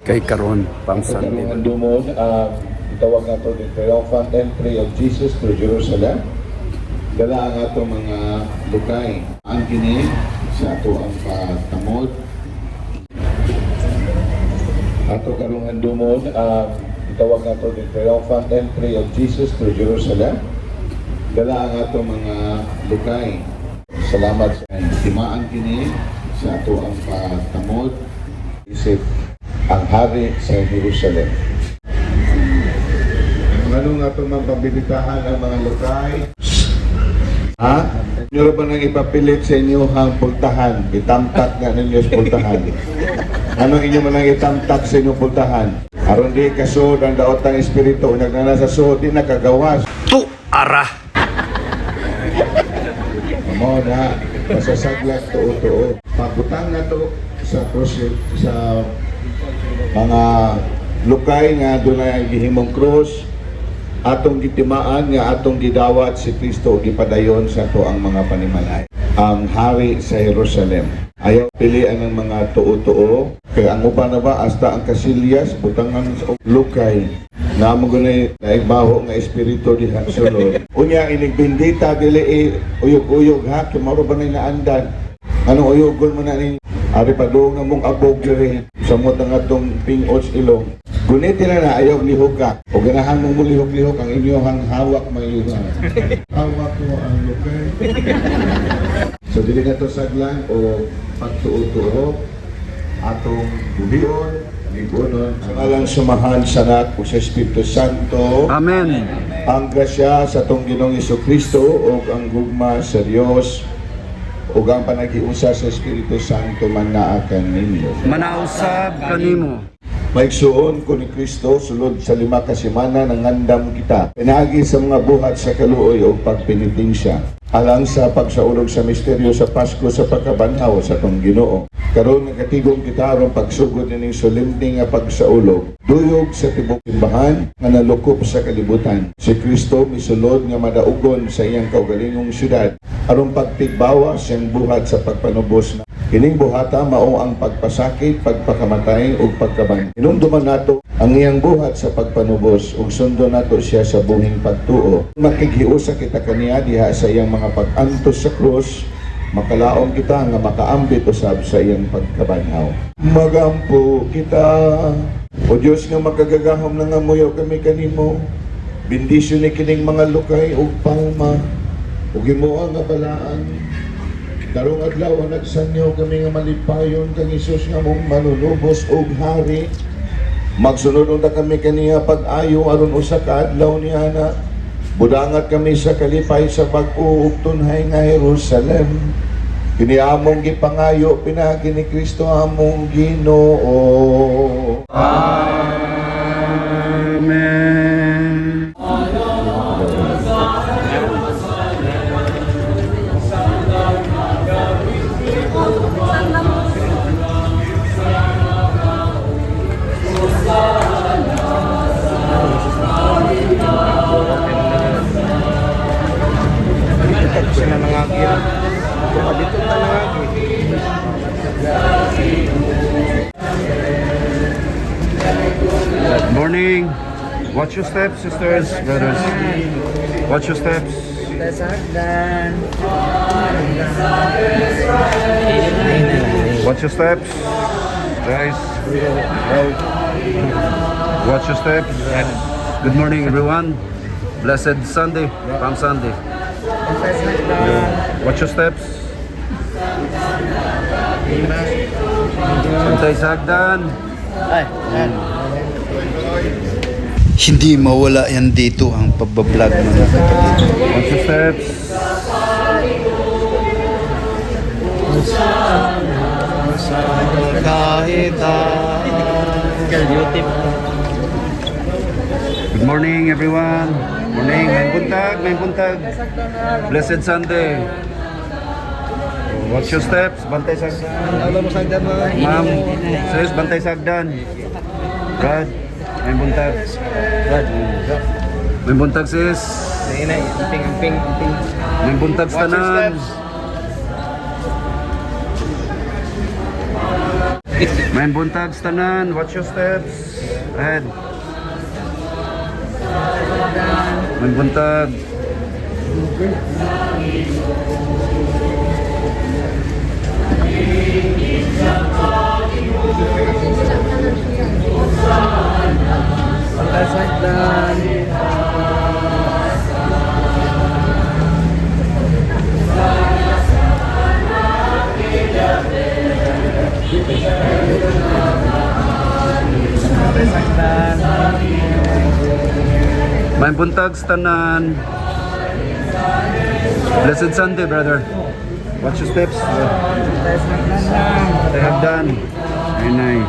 kay karon pang Sa Sunday. karungan dumon, itawag nato the triumphant entry of Jesus to Jerusalem. Dala ang ato mga lukay. Ang kini sa ato ang patamod. Ato karungan dumon, itawag nato the triumphant entry of Jesus to Jerusalem. Dala ang ato mga lukay. Salamat sa timaan kini sa ato ang patamod. Isip ang hari sa Jerusalem. Ano nga itong mapabilitahan ang mga lokay? Ha? Nyo ba nang ipapilit sa inyo ang pultahan? Itamtak nga ninyo sa pultahan. Anong inyo man nang itamtak sa inyong pultahan? Aron di kasod ang daot ng espiritu. Nagnana sa suod, di nakagawas. Tu ara. Amo na, masasaglat tuo-tuo. Pagutang na to sa krus, sa mga lukay nga doon ay gihimong krus, atong gitimaan nga atong gidawat si Kristo gipadayon sa ato ang mga panimalay. Ang hari sa Jerusalem. Ayaw pilian ng mga tuo-tuo. Kaya ang upa na ba, hasta ang kasilyas, butangan sa lukay. Na mo gunay naigbaho nga espiritu diha sulod. Unya inigbindita dili uyog-uyog ha, kimaro ba na naandan? Anong uyugon mo na ni? Ari pa doon nga mong abog diri sa mo atong pingots ilong. Gunitin na ayaw lihok ka. O ganahan mong mulihok-lihok ang inyong hawak mayuhan. Hawak ko ang lukay. So dili na to saglan o pagtuo-tuo atong buhion, ligonon. Sa ngalang sumahan sa anak o sa Espiritu Santo. Amen. Ang grasya sa atong Ginoong Jesucristo o ang gugma sa Dios o ang panagiusa sa Espiritu Santo manaakan ninyo. Manausab kanimo. Maigsuon ko ni Kristo sulod sa 5 ka semana nangandam kita. Pinagi sa mga buhat sa kaluoy o pagpiniting siya. Alang sa pagsaulog sa misteryo sa Pasko sa pagkabanhaw sa atong Ginoo. Karon nagatigom kita aron pagsugod ning solemne nga pagsaulog. Duyog sa tibok simbahan nga nalukop sa kalibutan. Si Kristo misulod nga madaugon sa iyang kaugalingong syudad aron pagtigbawa siyang buhat sa pagpanubos na kining buhata mao ang pagpasakit, pagpakamatay ug pagkaban. Hinumduman nato ang iyang buhat sa pagpanubos ug sundo nato siya sa buhing pagtuo. Makighiusa kita kaniya diha sa iyang mga pag-antos sa krus, makalaong kita nga makaambit usab sa iyang pagkabanhaw. Magampo kita, o Diyos nga makagagahom na nga muyo kami kanimo. Bendisyon ni kining mga lukay ug palma, ug himuha nga balaan. Karong adlaw nagsanyo kami nga malipayon kang Hesus nga mong manunubos og hari. Magsunod unta kami kaniya pag-ayo aron usa ka adlaw niya na budangat kami sa kalipay sa bag-o ug tunhay nga Jerusalem. Kini among gipangayo pinagi ni Kristo among Ginoo. Amen. Sila nangagir. Dito na nangagir. Good morning. Watch your steps, sisters, brothers. Watch your steps. Watch your steps, guys. Watch your steps. Good morning, everyone. Blessed Sunday, Palm Sunday. Watch your steps. Santay sagdan. Hindi mawala yan dito ang pagbablog mga kapatid. Watch your steps. Kahit Good morning, everyone. Morning, may buntag. Blessed Sunday. Watch your steps, bantay sagdan. Ma'am, sis, bantay sagdan. Brad, may buntag. Brad, may buntag sis. Ping. May buntag sa tanan. May buntag sa tanan. Watch your steps. Ahead. May buntag. Pasagdan. Pasagdan. May buntag sa tanan. Blessed Sunday, brother. Watch your steps. Tay hagdan. Ay, nay.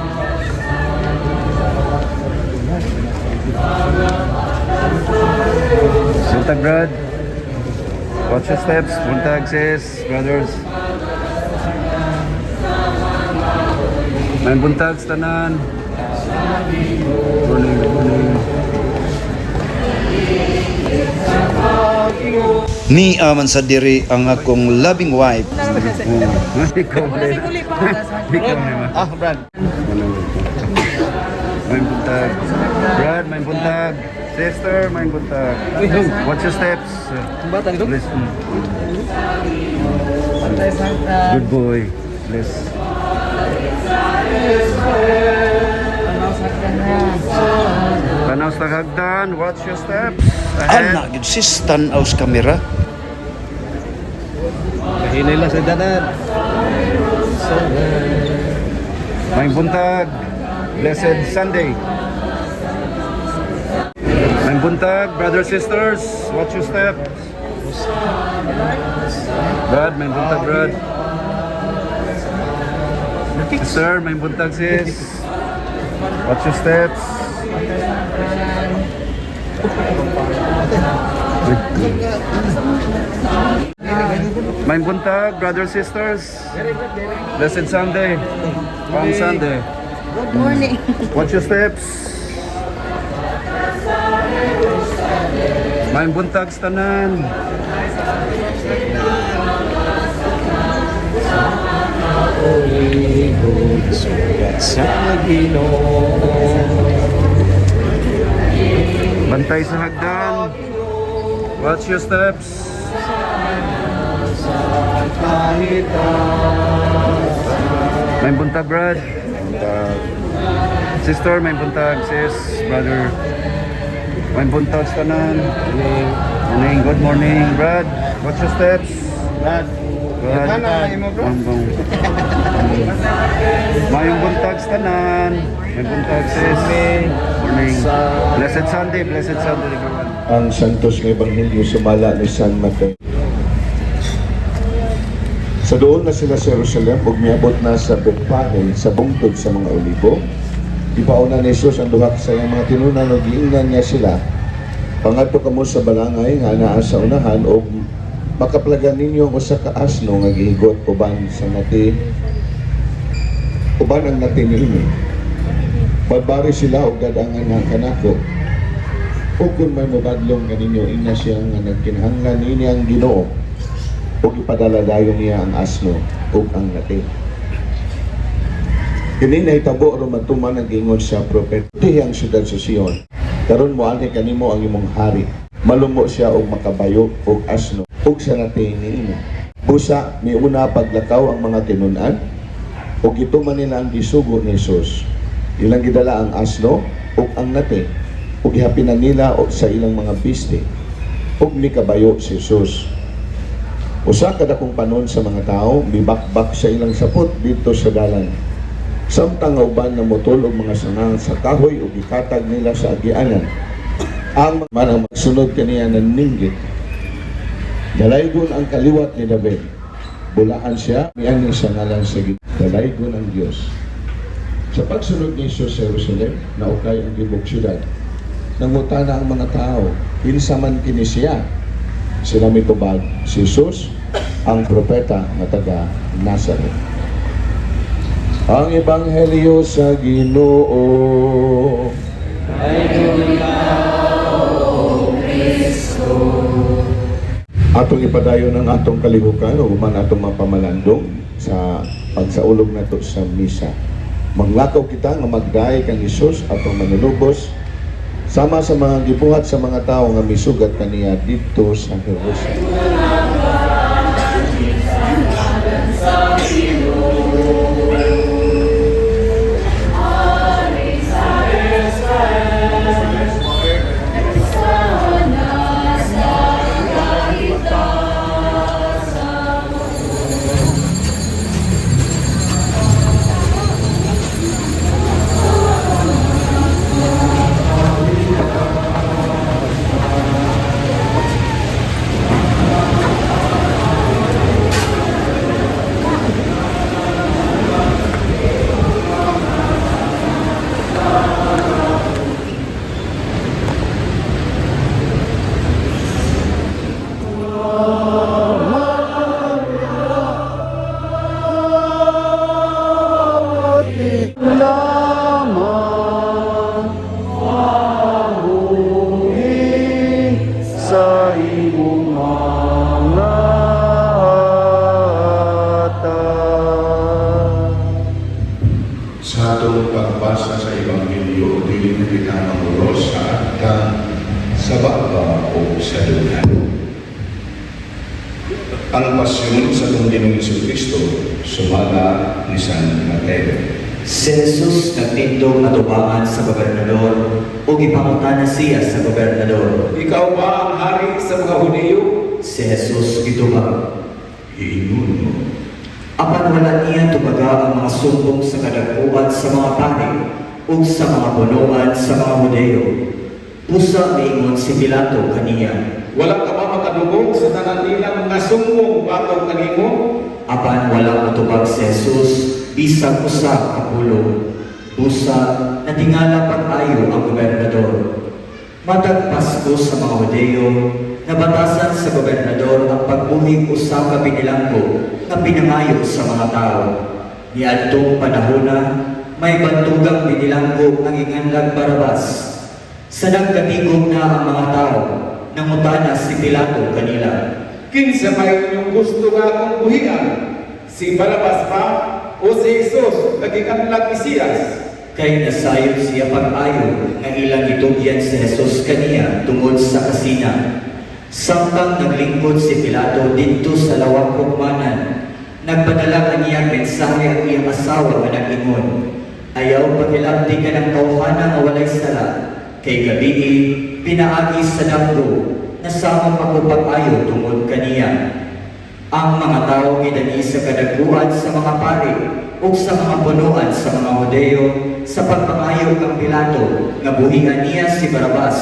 Buntag, brad. Watch your steps. Buntag, sis, brothers. May buntag sa tanan. Morning, good morning. Ni aman sa diri ang akong loving wife. Ikaw ulit. Ikaw naman. Ah, Brad. May buntag. Brad, may buntag. Sister, may buntag. Watch your steps. Bata nito? Bless. Good boy. Bless. Tanaw sa hagdan. Watch your steps. Ahead. Anak, yun sis, tanaw sa kamera. Kahinay lang sa danan. May buntag. Blessed Sunday. May buntag. Brothers, sisters. Watch your steps. Brad, may buntag, Brad. Sir, may buntag, sis. Watch your steps. May buntag, brothers, sisters. Blessed Sunday. Palm Sunday. Good morning. Watch your steps. May buntag sa tanan. Bantay sa hagdan. Watch your steps. May buntag, Brad. Sister, may buntag. Sis, brother. May buntag sa tanan. Morning, good morning, Brad. Watch your steps. Brad. Brad. Ano na mo, bro? Bang. Mayong buntag sa tanan. May buntag, sis. Morning. Blessed Sunday, everyone. Ang Santos ng Ebanghelyo sumala ni San Mateo. Sa doon na sila sa Jerusalem ug miabot na sa Betfage sa bungtod sa mga olibo. Ipauna ni Jesus ang duha sa iyang mga tinunan ug giingnan niya sila. Pangadto kamo sa balangay nga naa sa unahan ug makaplagan ninyo ang usa ka asno nga gihigot uban sa nati. Uban ang nati niini. Barbari sila og gadangan nga kanako. Ug kung may mabadlong nga ninyo ina siya nga nagkinahanglan niini ang Ginoo. Ug ipadala dayon niya ang asno ug ang nati. Kini nahitabo ro matuman ang gingon sa propeta. Iti ang siyudad sa Sion. Karon moani kanimo ang imong hari. Malumo siya og makabayo og asno ug sa nati niini. Busa miuna paglakaw ang mga tinun-an ug gituman nila ang gisugo ni Jesus. Ilang gidala ang asno ug ang nati ug gihapinan nila og sa ilang mga piste ug mikabayo si Jesus. Usa kada kong panon sa mga tao, bibakbak sa ilang sapot dito sa dalan. Samtang uban na motol og mga sanang sa kahoy ug ikatag nila sa agianan. Ang manang magsunod kaniya ng ninggit. Dalaygon ang kaliwat ni David. Bulaan siya, miyanin sa ngalan sa Ginoo. Dalaygon ang Dios. Sa pagsunod ni Jesus sa Jerusalem, naukay ang gibok syudad. Nangutana ang mga tao, kinsaman kini siya. Sila mitubag si Jesus, ang propeta na taga Nazareth. Ang Ebanghelyo sa Ginoo. Atong ipadayon ang atong kalihukan o man atong mapamalandong sa pagsaulog nato sa misa. Manglakaw kita nga magdaay kang Hesus atong manulubos sama sa mga gibuhat sa mga tao nga misugat kaniya didto sa Jerusalem. sa imong mga hatag. Sa atong pagbasa sa Ebanghelyo, dili na kita manguros sa atang sa baba o sa dulan. Ang pasyon sa atong Ginoong Jesucristo sumala ni San Mateo. Si Jesus nagtindog atubangan sa gobernador o gipangutana siya sa gobernador. Ikaw ba ang hari sa mga Hudiyo? Si Jesus gitubag. Hiingon mo. Apan wala niya tubaga ang mga sumbong sa kadagpuan sa mga pari o sa mga punuan sa mga Hudiyo. Pusa miingon si Pilato kaniya. Walang ka ba makadugog sa tanan nila mga sumbong batok kanimo? Apan wala matubag si Jesus bisag usa ka pulong. Pusa natingala pag-ayo ang gobernador. Matag Pasko sa mga Hudiyo, nabatasan sa gobernador ang pagbuhig usa ka binilanggo na pinangayo sa mga tao. Niadtong panahona, may bantugang binilanggo ang inganlag Barabas. Sa nagkatigom na ang mga tao, nangutana si Pilato kanila. Kinsa may inyong gusto nga akong buhian? Si Barabas ba o si Jesus nagikanlag Mesiyas? Kay nasayon siya pag-ayo nga ilang itugyan si Jesus kaniya tungod sa kasina. Samtang naglingkod si Pilato dito sa lawang hukmanan, nagpadala kaniya mensahe ang iyang asawa nga nag-ingon. Ayaw pagilabdi ka ng tawhana nga walay sala, kay gabii pinaagi sa damgo, nasamang ako pag-ayo tungod kaniya. Ang mga tao gidani sa kadagbuan sa mga pari o sa mga punuan sa mga Hudiyo sa pagpangayo kang Pilato nga buhian niya si Barabas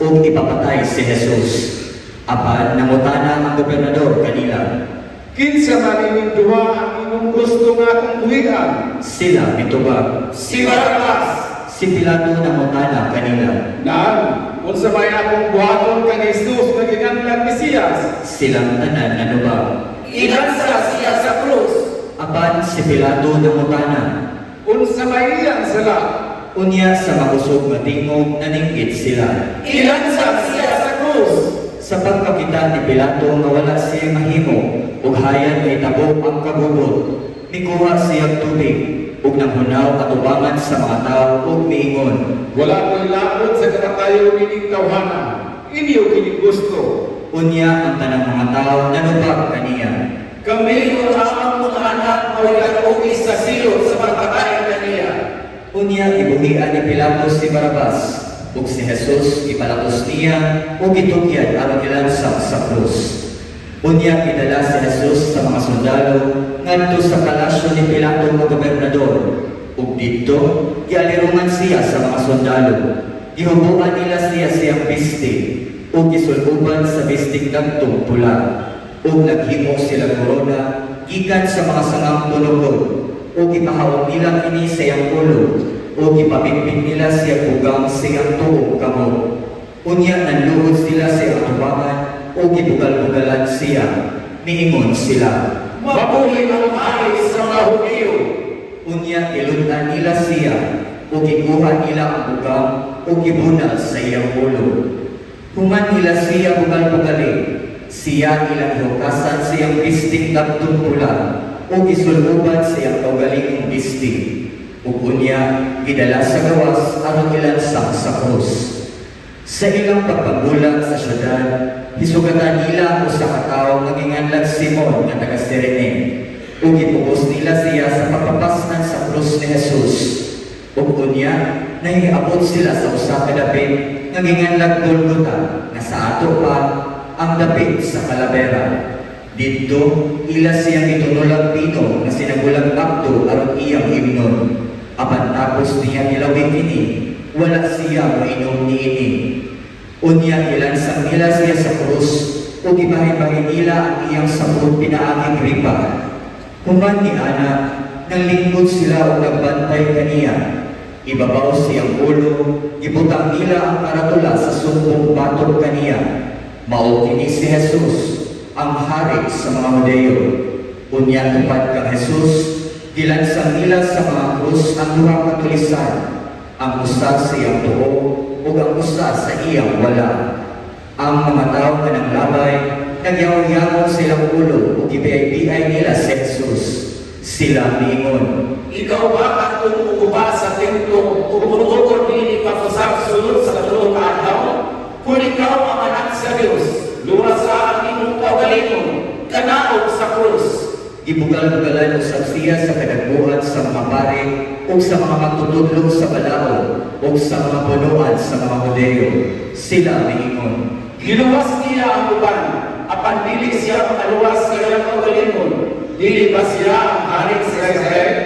o ipapatay si Jesus. Apan nangutana ang gobernador kanila. Kinsa man inyong duha ang inyong gusto nga akong buhian? Sila mitubag. Si Barabas! Si Pilato nangutana kanila. Naan, unsa may akong buhaton kang Jesus nagikanlag Mesiyas? Silang tanan nanubag. Ilansa siya sa krus. Apan si Pilato nangutana. Unsa may iyang sala? Unya sa makusog nga tingog naninggit sila. Ilansa siya sa krus. Sa pagkakita ni Pilato nga wala siya mahimo, ug hayan kay tabo ang kabubot, mikuha siya tubig, ug nanghunaw atubangan sa mga tao ug miingon. Wala ko'y labot sa kapatayo nining tawhana. Inyo kining gusto. Unya ang tanang mga tao nanubag kaniya. Kami ang amang mga anak mo'y nag-uwi sa silot sa pagkatayan kaniya. Unya ibuhian ni Pilato si Barabas, ug si Jesus ipalakos niya ug gitugyan aron ilansang sa krus. Unya idala si Jesus sa mga sundalo ngadto sa palasyo ni Pilato nga gobernador. Ug didto gialirungan siya sa mga sundalo. Gihubuan nila siya siyang piste ug gisuluban sa bistig dagtong pula. Ug naghimo sila korona gikan sa mga sangang tulugod. Ug ipahawag nila kini sa iyang ulo ug ipapinpin nila siya bugang sa iyang tuong kamot. Unya nanluhod sila sa iyang atubangan ug gibugal-bugalan siya. Miingon sila. Mabuhay ang hari sa mga Hudiyo. Unya ilundan nila siya ug gikuha nila ang bugang ug gibunal sa iyang ulo. Human nila siya bugal-bugali. Siya ilang hiukasan sa iyang bistig dagtong pula o gisuluban sa iyang kaugalingong bistig. ug unya gidala sa gawas aron ilansang sa krus. Sa ilang pagpabulag sa syudad, hisugatan nila usa ka tawo nga ginganlag Simon nga taga Cirene, ug gipugos nila siya sa pagpapasnan sa krus ni Jesus. Ug unya nahiabot sila sa usa ka dapit nga ginganlag Golgota, nga sa ato pa ang dapit sa Calavera. Didto ila siyang gitunulag pino nga sinagulag bakto aron iyang himnon. Apan tapos niya nilawig kini, wala siya mainom niini. Unya ilansang nila siya sa krus ug ibahin-bahin nila ang iyang sapot pinaaging ripa. Human ni ana, nanglingkod sila ug nagbantay kaniya. Ibabaw siyang ulo, ibutang nila ang karatula sa sumbong batok kaniya. Mao kini si Jesus, ang hari sa mga Hudeo. Unya tupad kang Jesus, gilansang nila sa mga krus ang duha ka tulisan, ang usa sa iyang tuo ug ang usa sa iyang wala. Ang mga tawo nga nanglabay, nagyaw-yaw silang ulo ug gibiyay-biyay nila si Jesus. Sila miingon, Ikaw ba atong uuba sa templo o punutukod din ipapasag sulod sa katulong kaadlaw? Kung ikaw ang anak sa Diyos, luwas sa ang imong kaugalingon, kanaog sa krus. gibugal-bugalan usab siya sa kadagbuhan sa mga pare ug sa mga magtutudlo sa balao ug sa mga punuan sa mga Hudeo. Sila miingon, Giluwas niya ang uban, apan dili siya makaluwas sa iyang kaugalingon. Dili ba siya ang hari sa Israel?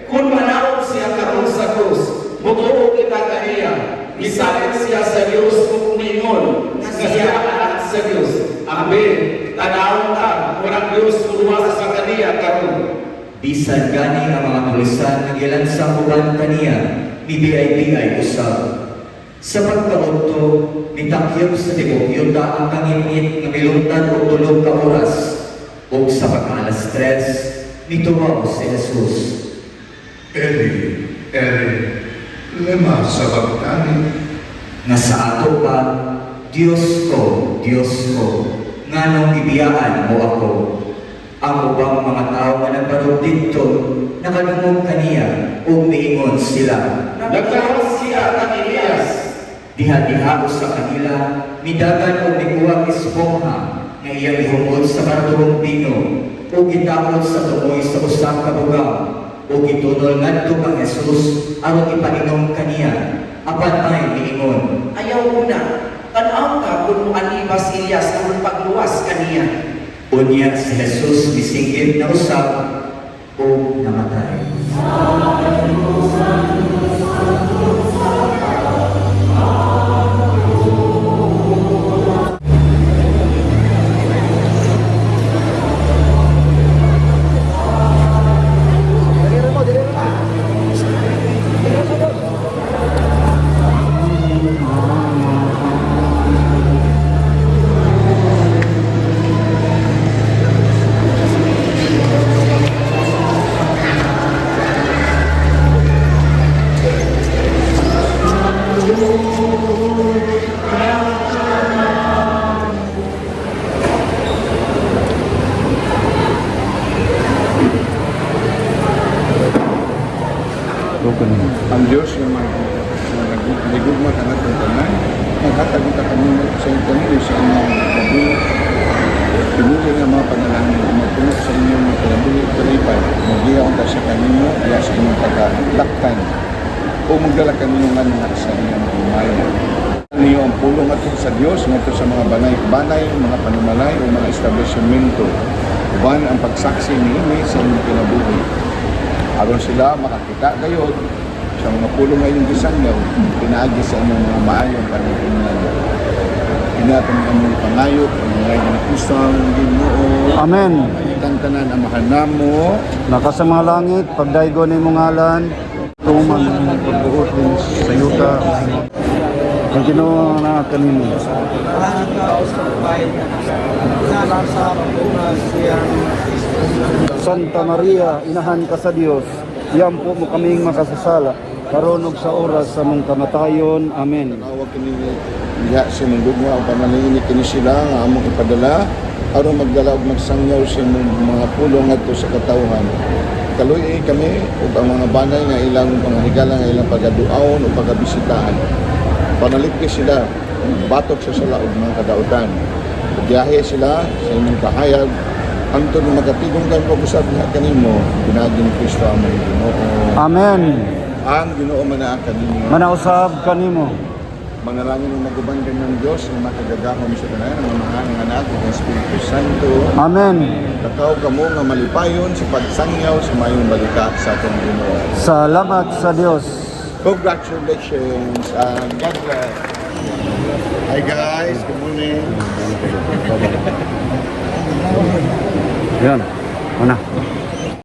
Kung manaog siya karon sa krus, mutuo kita kaniya. Misalit siya sa Diyos kung mingon, nga siya ang anak sa Diyos. Amen. Tanawon ta, kurang Diyos luwas sa kaniya karon. bisan gani ang mga tulisan nga gilansang uban kaniya, bibiyay-biyay usab. Sa pagkaudto, nitakyop sa tibok yuta ang kangimit nga milungtad og 3 ka oras. Ug sa pagkaalas 3, mituwaw si Jesus. Eli, Eli, lema sabachthani. Nga sa ato pa, Diyos ko, nganong ibiyaan mo ako. Ang ubang mga tao nga nagbarog dito, nakadungog kaniya, ug miingon sila. Nagkaroon siya ng Elias. Diha-diha sa kanila, midagan o mikuwag espongha, nga iyang ihungod sa bartong pino, o gitakot sa tumoy sa usang kabugang, o gitunol ngadto kang Jesus, aron ipainom kaniya. Apan may miingon, Ayaw una, tanaw ka kung muanibas Elias ang pagluwas kaniya. unya si Jesus misinggit na usab o namatay. Ang Diyos yung nagligugmat ang atong tanan, naghatag kita kanino sa inyo kanino sa inyong kabuhi. Pinuli nga mga panalangin, magpuno sa inyong mga kabuhi, kalipay, magiyaw ka sa kanino, iya sa inyong pagkalaktan, o magdala kanino nga nga sa inyong umayan. Niyo ang pulong ato sa Diyos, ngato sa mga banay, mga panumalay, o mga establishmento. Uban ang pagsaksi ni Imi sa inyong kinabuhi. Aron sila makakita kayo sa mga pulong ngayong gisangyaw, pinaagi sa inyong mga maayong panagpunan. Inatong among pangayot, ang mga ng Kristo ang Ginoo. Amen. Tantanan ang mahanamo. Naka sa mga langit, pagdaigo ni mong ngalan, tuman ang pagbuot din sa yuta. Ang Ginoo na kanino. Santa Maria, inahan ka sa Dios, iyampo mo kaming makasasala, karon ug sa oras sa mong kamatayon. Amen. Tawag kini niya sa mundugwa ang panalangin kini sila nga among ipadala aron magdala og magsangyaw sa imong mga pulong ngadto sa katawhan. Kaluoy kami ug ang mga banay nga ilang mga higala nga ilang pagaduaon o pagabisitaan. Panalipis sila, batok sa sala og mga kadautan. Biyahe sila sa inyong kahayag hangtod nga magatigong kan pag-usab nga kanimo pinagi ni Kristo among Ginoo. Amen. Ang Ginoo manaa kanimo. Manausab kanimo. Manalangin ng magubangan ng Diyos na makagagahom sa tanan ng mga mahal nga anak ng Espiritu Santo. Amen. Takaw kamo nga malipayon sa pagsangyaw sa mayong balita sa atong Ginoo. Salamat sa Dios. Congratulations and God bless. Hi guys, good morning. Yan. Una.